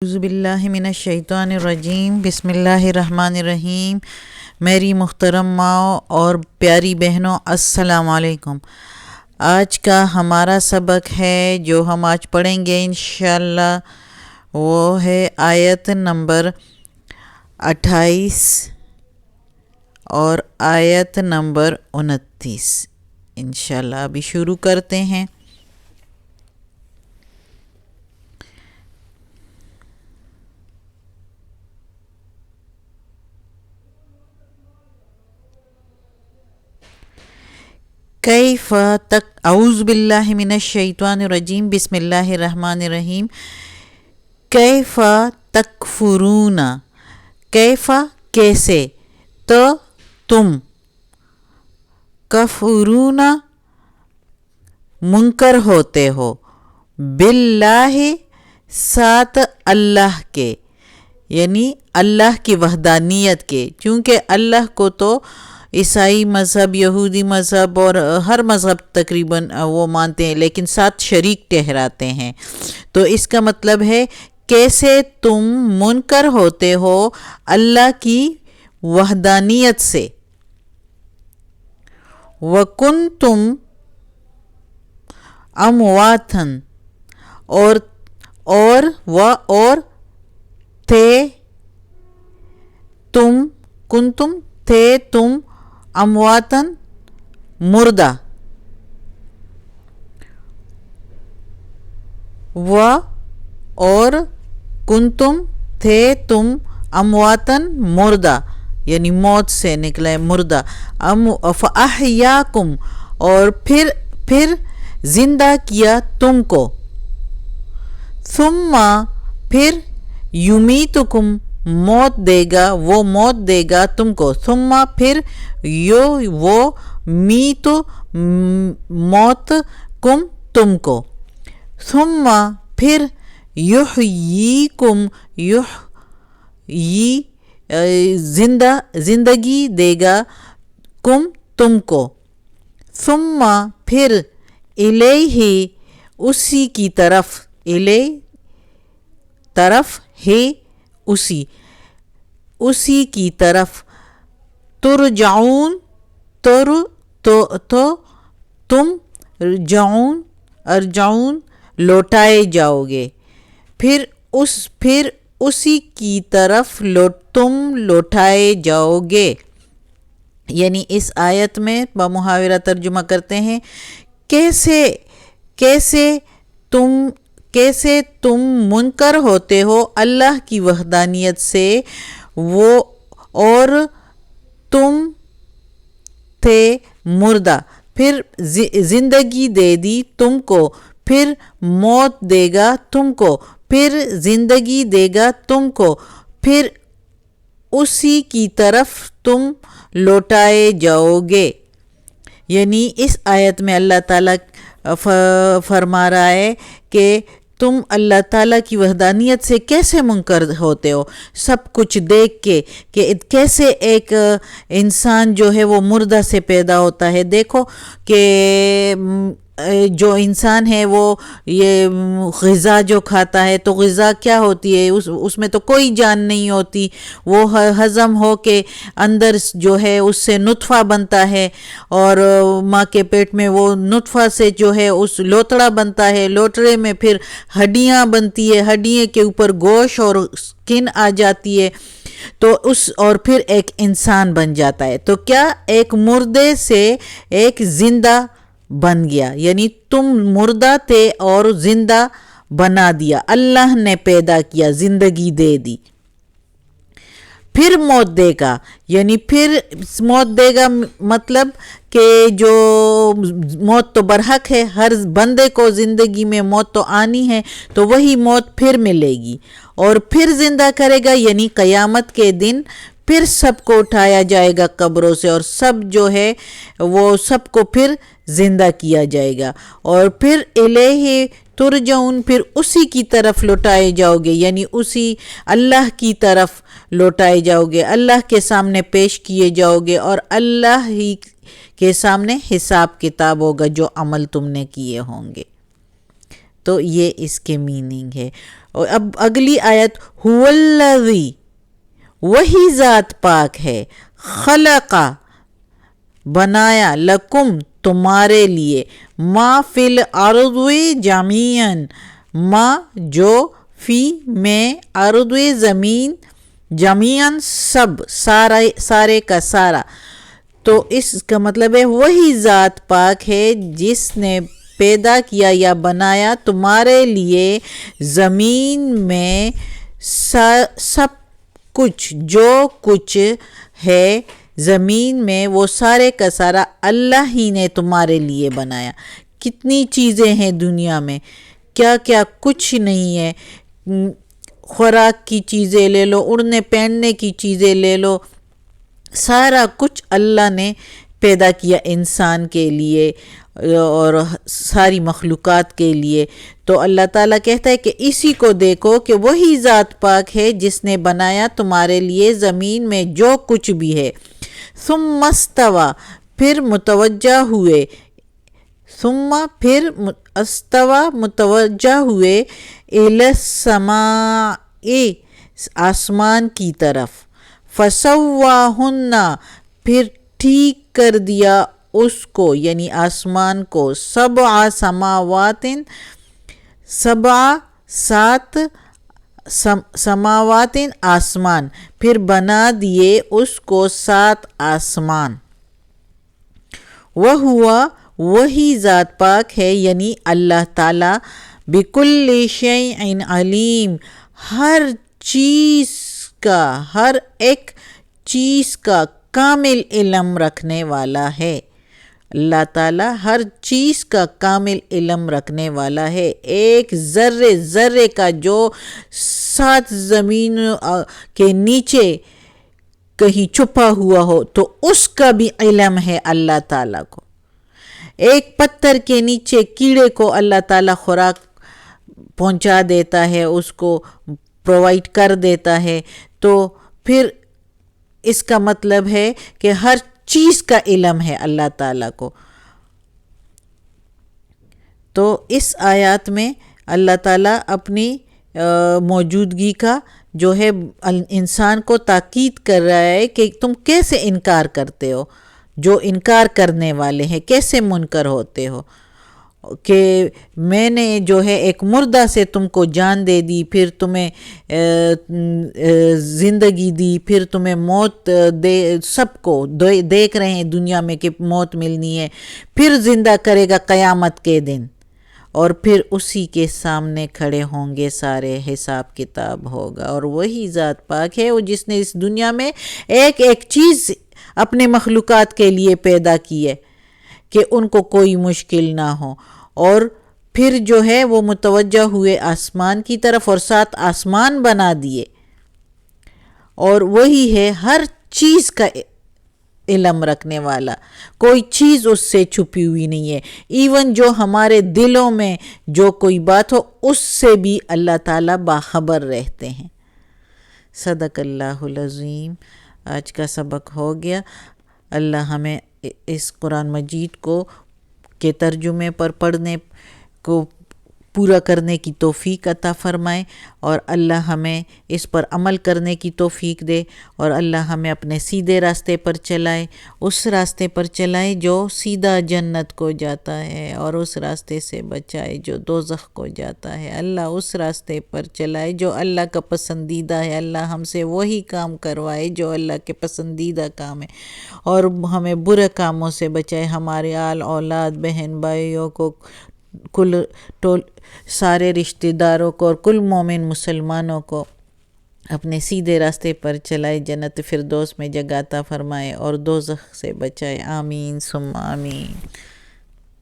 اعوذ باللہ من الشیطان الرجیم، بسم اللہ الرحمن الرحیم۔ میری محترم ماؤں اور پیاری بہنوں، السلام علیکم۔ آج کا ہمارا سبق ہے جو ہم آج پڑھیں گے انشاءاللہ، وہ ہے آیت نمبر 28 اور آیت نمبر 29 انشاءاللہ۔ ابھی شروع کرتے ہیں۔ کیف اعوذ باللہ من الشیطان الرجیم، بسم اللہ الرحمن الرحیم۔ کیف تکفرون، کیف کیسے، تو تم، کفرون منکر ہوتے ہو، باللہ ساتھ اللہ کے، یعنی اللہ کی وحدانیت کے، چونکہ اللہ کو تو عیسائی مذہب، یہودی مذہب اور ہر مذہب تقریباً وہ مانتے ہیں، لیکن ساتھ شریک ٹھہراتے ہیں۔ تو اس کا مطلب ہے کیسے تم منکر ہوتے ہو اللہ کی وحدانیت سے۔ وَكُنْتُمْ أَمْوَاتًا، اور تھے تم، کنتم تھے تم، امواتن مردہ، اور کنتم تھے تم امواتن مردہ، یعنی موت سے نکلا ہے مردہ۔ فَأَحْيَاكُمْ، اور پھر زندہ کیا تم کو۔ ثُمَّ، پھر یُمِیتُکُم، موت دے گا، وہ موت دے گا تم کو۔ ثم، پھر وہ میت، موت، کم تم کو۔ ثم، پھر یحییکم، زندگی دے گا کم تم کو۔ ثم، پھر الیہ، اسی کی طرف، الیہ طرف ہے، اسی کی طرف، ترجعون، تو تم، ارجعون لوٹائے جاؤ گے، پھر اسی کی طرف تم لوٹائے جاؤ گے۔ یعنی اس آیت میں بمحاورہ ترجمہ کرتے ہیں، کیسے تم منکر ہوتے ہو اللہ کی وحدانیت سے، وہ اور تم تھے مردہ، پھر زندگی دے دی تم کو، پھر موت دے گا تم کو، پھر زندگی دے گا تم کو، پھر اسی کی طرف تم لوٹائے جاؤ گے۔ یعنی اس آیت میں اللہ تعالیٰ فرما رہا ہے کہ تم اللہ تعالیٰ کی وحدانیت سے کیسے منکر ہوتے ہو، سب کچھ دیکھ کے کہ کیسے ایک انسان جو ہے وہ مردہ سے پیدا ہوتا ہے۔ دیکھو کہ جو انسان ہے وہ یہ غذا جو کھاتا ہے تو غذا کیا ہوتی ہے، اس میں تو کوئی جان نہیں ہوتی، وہ ہضم ہو کے اندر جو ہے اس سے نطفہ بنتا ہے، اور ماں کے پیٹ میں وہ نطفہ سے جو ہے اس لوتڑا بنتا ہے، لوتڑے میں پھر ہڈیاں بنتی ہے، ہڈیے کے اوپر گوشت اور سکن آ جاتی ہے، تو اور پھر ایک انسان بن جاتا ہے۔ تو کیا ایک مردے سے ایک زندہ بن گیا، یعنی تم مردہ تھے اور زندہ بنا دیا، اللہ نے پیدا کیا، زندگی دے دی۔ پھر موت دے گا، یعنی پھر موت دے گا مطلب کہ جو موت تو برحق ہے، ہر بندے کو زندگی میں موت تو آنی ہے، تو وہی موت پھر ملے گی، اور پھر زندہ کرے گا، یعنی قیامت کے دن پھر سب کو اٹھایا جائے گا قبروں سے، اور سب جو ہے وہ سب کو پھر زندہ کیا جائے گا، اور پھر الیہ ترجعون، پھر اسی کی طرف لوٹائے جاؤ گے، یعنی اسی اللہ کی طرف لوٹائے جاؤ گے، اللہ کے سامنے پیش کیے جاؤ گے، اور اللہ ہی کے سامنے حساب کتاب ہوگا جو عمل تم نے کیے ہوں گے۔ تو یہ اس کے میننگ ہے۔ اور اب اگلی آیت، هو الذی، وہی ذات پاک ہے، خلق، بنایا، لکم، تمہارے لیے، ما فی الارض جمیعا، ما جو، فی میں، ارض زمین، جمیعاً سب، سارے کا سارا. تو اس کا مطلب ہے وہی ذات پاک ہے جس نے پیدا کیا یا بنایا تمہارے لیے زمین میں سب کچھ، جو کچھ ہے زمین میں وہ سارے کا سارا اللہ ہی نے تمہارے لیے بنایا. کتنی چیزیں ہیں دنیا میں، کیا کیا کچھ نہیں ہے. خوراک کی چیزیں لے لو، اڑنے پہننے کی چیزیں لے لو، سارا کچھ اللہ نے پیدا کیا انسان کے لیے اور ساری مخلوقات کے لیے. تو اللہ تعالیٰ کہتا ہے کہ اسی کو دیکھو کہ وہی ذات پاک ہے جس نے بنایا تمہارے لیے زمین میں جو کچھ بھی ہے. ثم استوى، پھر متوجہ ہوئے، ثم پھر استوى متوجہ ہوئے، الی السماء آسمان کی طرف، فسواہن پھر ٹھیک کر دیا اس کو یعنی آسمان کو، سبع سماوات، سات سماوات آسمان، پھر بنا دیے اس کو 7 آسمان. وہوا، وہی ذات پاک ہے یعنی اللہ تعالیٰ، بکل شیء علیم، ہر چیز کا، ہر ایک چیز کا کامل علم رکھنے والا ہے. اللہ تعالیٰ ہر چیز کا کامل علم رکھنے والا ہے. ایک ذرے ذرے کا جو 7 زمین کے نیچے کہیں چھپا ہوا ہو تو اس کا بھی علم ہے اللہ تعالیٰ کو. ایک پتھر کے نیچے کیڑے کو اللہ تعالیٰ خوراک پہنچا دیتا ہے، اس کو پرووائڈ کر دیتا ہے. تو پھر اس کا مطلب ہے کہ ہر چیز کا علم ہے اللہ تعالیٰ کو. تو اس آیات میں اللہ تعالیٰ اپنی موجودگی کا جو ہے انسان کو تاکید کر رہا ہے کہ تم کیسے انکار کرتے ہو، جو انکار کرنے والے ہیں کیسے منکر ہوتے ہو، کہ میں نے جو ہے ایک مردہ سے تم کو جان دے دی، پھر تمہیں زندگی دی، پھر تمہیں موت دے، سب کو دیکھ رہے ہیں دنیا میں کہ موت ملنی ہے، پھر زندہ کرے گا قیامت کے دن، اور پھر اسی کے سامنے کھڑے ہوں گے، سارے حساب کتاب ہوگا. اور وہی ذات پاک ہے وہ جس نے اس دنیا میں ایک ایک چیز اپنے مخلوقات کے لیے پیدا کی ہے کہ ان کو کوئی مشکل نہ ہو. اور پھر جو ہے وہ متوجہ ہوئے آسمان کی طرف اور 7 آسمان بنا دیے. اور وہی ہے ہر چیز کا علم رکھنے والا، کوئی چیز اس سے چھپی ہوئی نہیں ہے. ایون جو ہمارے دلوں میں جو کوئی بات ہو اس سے بھی اللہ تعالیٰ باخبر رہتے ہیں. صدق اللہ العظیم. آج کا سبق ہو گیا. اللہ ہمیں اس قرآن مجید کو کے ترجمے پر پڑھنے کو پورا کرنے کی توفیق عطا فرمائے، اور اللہ ہمیں اس پر عمل کرنے کی توفیق دے، اور اللہ ہمیں اپنے سیدھے راستے پر چلائے، اس راستے پر چلائے جو سیدھا جنت کو جاتا ہے، اور اس راستے سے بچائے جو دوزخ کو جاتا ہے. اللہ اس راستے پر چلائے جو اللہ کا پسندیدہ ہے. اللہ ہم سے وہی کام کروائے جو اللہ کے پسندیدہ کام ہے، اور ہمیں برے کاموں سے بچائے. ہمارے آل اولاد، بہن بھائیوں کو، کل سارے رشتہ داروں کو اور کل مومن مسلمانوں کو اپنے سیدھے راستے پر چلائے، جنت فردوس میں جگہ عطا فرمائے اور دوزخ سے بچائے. آمین ثم آمین.